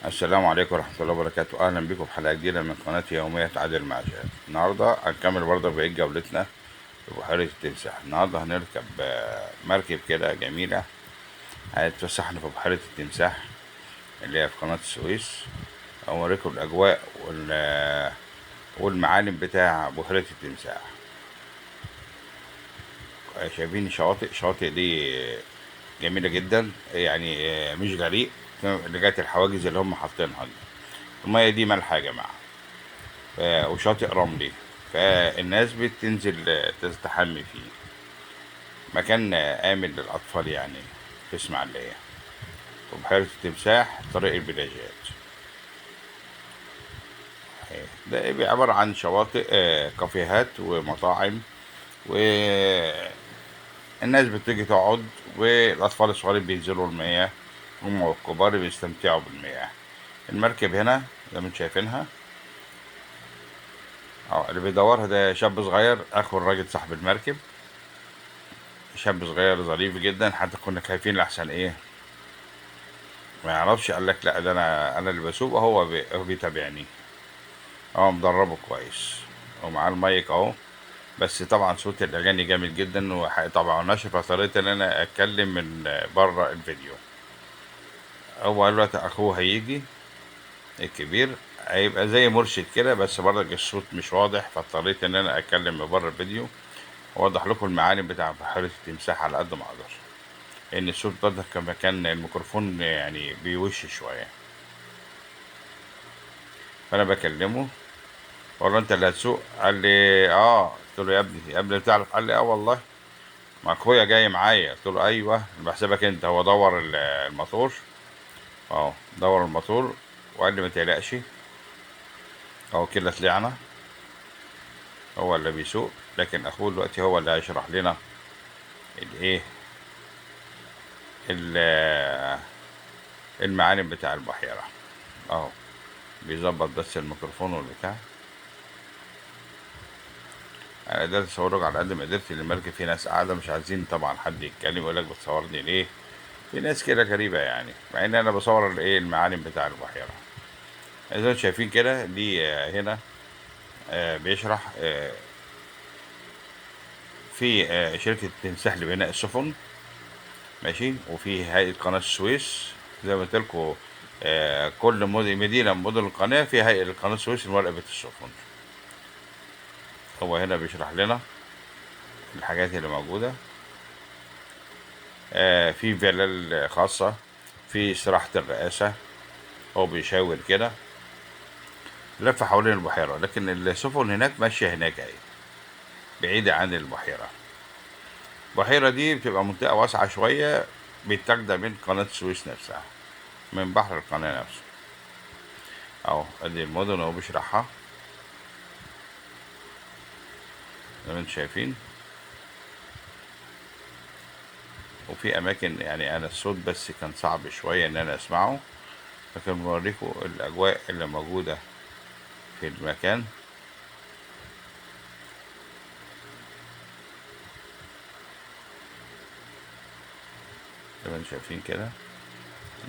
السلام عليكم ورحمة الله وبركاته. أهلا بكم في حلقة جديدة من قناة يومية عادل معشات. النهاردة هنكمل برضه بقية جولتنا في بحيرة التمساح. النهاردة هنركب مركب كده جميلة هتفسحنا في بحيرة التمساح اللي هي في قناة السويس، أوريكم الأجواء والمعالم بتاع بحيرة التمساح. شايفين شواطئ دي جميلة جدا، يعني مش غريق لغاية الحواجز اللي هم حاطينها دي. المية دي مالحة يا جماعة، وشاطئ رملي، فالناس بتنزل تستحمي فيه. مكان آمن للأطفال يعني، في إسماعيلية، وبحيرة التمساح طريق البلاجات. ده بيبقى عبارة عن شواطئ، كافيهات ومطاعم، والناس بتيجي تقعد، والأطفال الصغيرين بينزلوا المياه، هم والكبار بيستمتعوا بالمياه. المركب هنا زي ما انتم شايفينها، اللي بيدورها ده شاب صغير اخو الراجل صاحب المركب. شاب صغير ظريف جدا، حتى كنا خايفين لحسن ايه ما يعرفش. قال لك لا، ده انا اللي بسوق، هو بيتابعني. هو مدربه كويس ومعاه المايك اهو. بس طبعا صوت الاغاني جامد جدا، وطبعا نشر، فاضطريت ان انا اتكلم من بره الفيديو. هو دلوقتي اخوه هيجي الكبير، هيبقى زي مرشد كده، بس برضك الصوت مش واضح، فاضطريت ان انا اتكلم من بره الفيديو واوضح لكم المعالم بتاع بحيرة التمساح على قد ما اقدر، لان الصوت برضك كان الميكروفون يعني بيوش شويه. فانا بكلمه، بقول له انت اللي هتسوق؟ قال لي اه. قلت له يا ابني بتعرف؟ قال لي اه والله، ما اخويا جاي معايا. قلت له ايوه بحسبك انت. هو دور الموتور، دور الموتور، وقال لي ما تقلقش، هو كده طلعنا. هو اللي بيسوق، لكن اخوه دلوقتي هو اللي هيشرح لنا الايه، ال- المعالم بتاع البحيره. اهو بيظبط بس الميكروفون والبتاع. انا قدرت اصورك على قد ما قدرت. المركب في ناس قاعده مش عايزين طبعا حد يتكلم، يقول لك بتصورني ليه؟ في ناس كده غريبه يعني، مع ان انا بصور الايه، المعالم بتاع البحيره. زي ما انتم شايفين كده، دي هنا بيشرح في شركه تمساح لبناء السفن، ماشي، وفي هيئه قناه السويس. زي ما قلت لكم، كل مدينه من مدن القناه في هيئه قناه السويس لمراقبه السفن. هو هنا بيشرح لنا الحاجات اللي موجوده. في فيلل خاصة، في استراحة الرئاسة. هو بيشاور كده لف حوالين البحيرة، لكن السفن هناك ماشية هناك اهي، بعيدة عن البحيرة. البحيرة دي بتبقى منطقة واسعة شوية، بتجدى من قناة السويس نفسها، من بحر القناة نفسه. اهو ادي المدن اهو بيشرحها زي ما انتم شايفين. وفي اماكن يعني انا الصوت بس كان صعب شوية ان انا اسمعه، لكن بوريكم الاجواء اللي موجودة في المكان. زي ما انتم شايفين كده،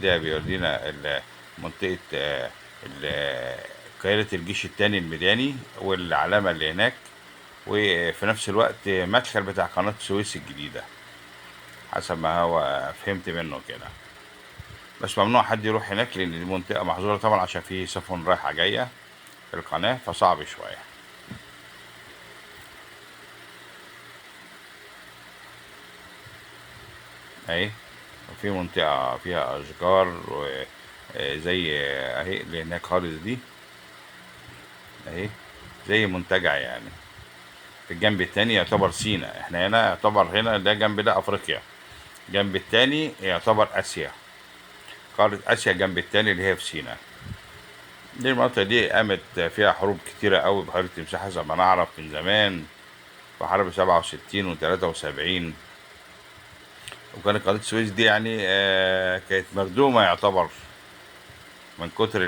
ده بيورينا منطقة قيادة الجيش التاني الميداني، والعلامة اللي هناك، وفي نفس الوقت مدخل بتاع قناة السويس الجديدة، حسب ما هو فهمت منه كده. بس ممنوع حد يروح هناك، لأن دي منطقة محظورة طبعا، عشان في سفن رايحة جاية في القناة، فصعب شوية. أهي، وفي منطقة فيها أشجار زي أهي اللي هناك خالص دي، أهي زي منتجع يعني. في الجنب التاني يعتبر سينا، احنا هنا يعتبر، هنا ده جنب ده افريقيا، جنب التاني يعتبر اسيا، قارة اسيا جنب التاني اللي هي في سينا. دي المنطقة دي قامت فيها حروب كتيرة قوي، بحيرة تمساح زي ما نعرف من زمان، في حرب 67 و73. وكانت قناة السويس دي يعني كانت مردومة يعتبر، من كتر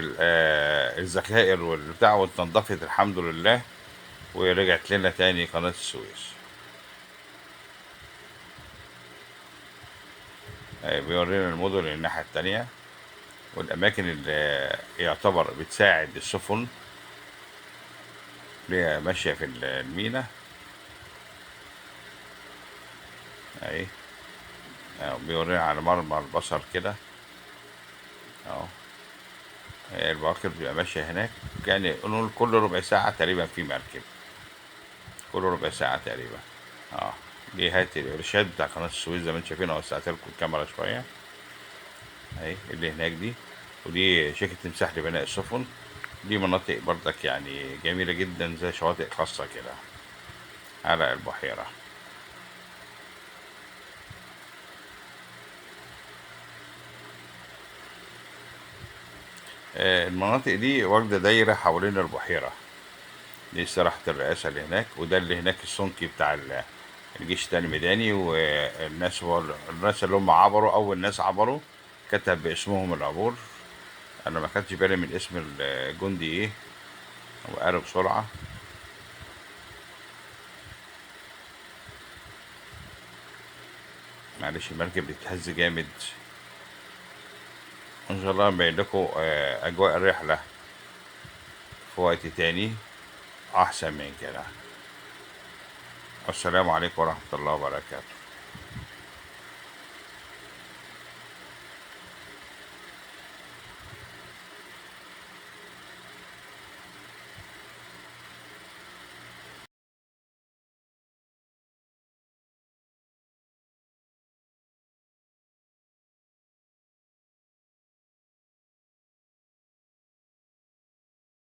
الذخائر والبتاع، واتنضفت الحمد لله، ورجعت لنا تاني قناة السويس. بيورينا المدن الناحية التانية، والأماكن اللي يعتبر بتساعد السفن اللي هي ماشية في المينا أهي. بيورينا على مرمى البصر كده أهو. البواخر بتبقى ماشية هناك، يعني نقول كل ربع ساعة تقريبا في مركب، كل ربع ساعة تقريبا. اه دي هات الإرشاد بتاع قناة السويس زي ما انتم شايفين، وسعت لكم الكاميرا شوية اهي اللي هناك دي. ودي شركة تمساح لبناء السفن. دي مناطق برضك يعني جميلة جدا زي شواطئ خاصة كده على البحيرة. المناطق دي واخدة دايرة حوالين البحيرة. دي استراحة الرئاسة اللي هناك، وده اللي هناك السمك بتاع الجيش التاني ميداني. والناس الناس اللي هم عبروا، أول ناس عبروا كتب باسمهم العبور. أنا ما خدتش بالي من اسم الجندي إيه، وقالوا بسرعة. معلش المركب بتتهز جامد. إن شاء الله نبين لكم أجواء الرحلة في وقت تاني أحسن من كده. والسلام عليكم ورحمة الله وبركاته.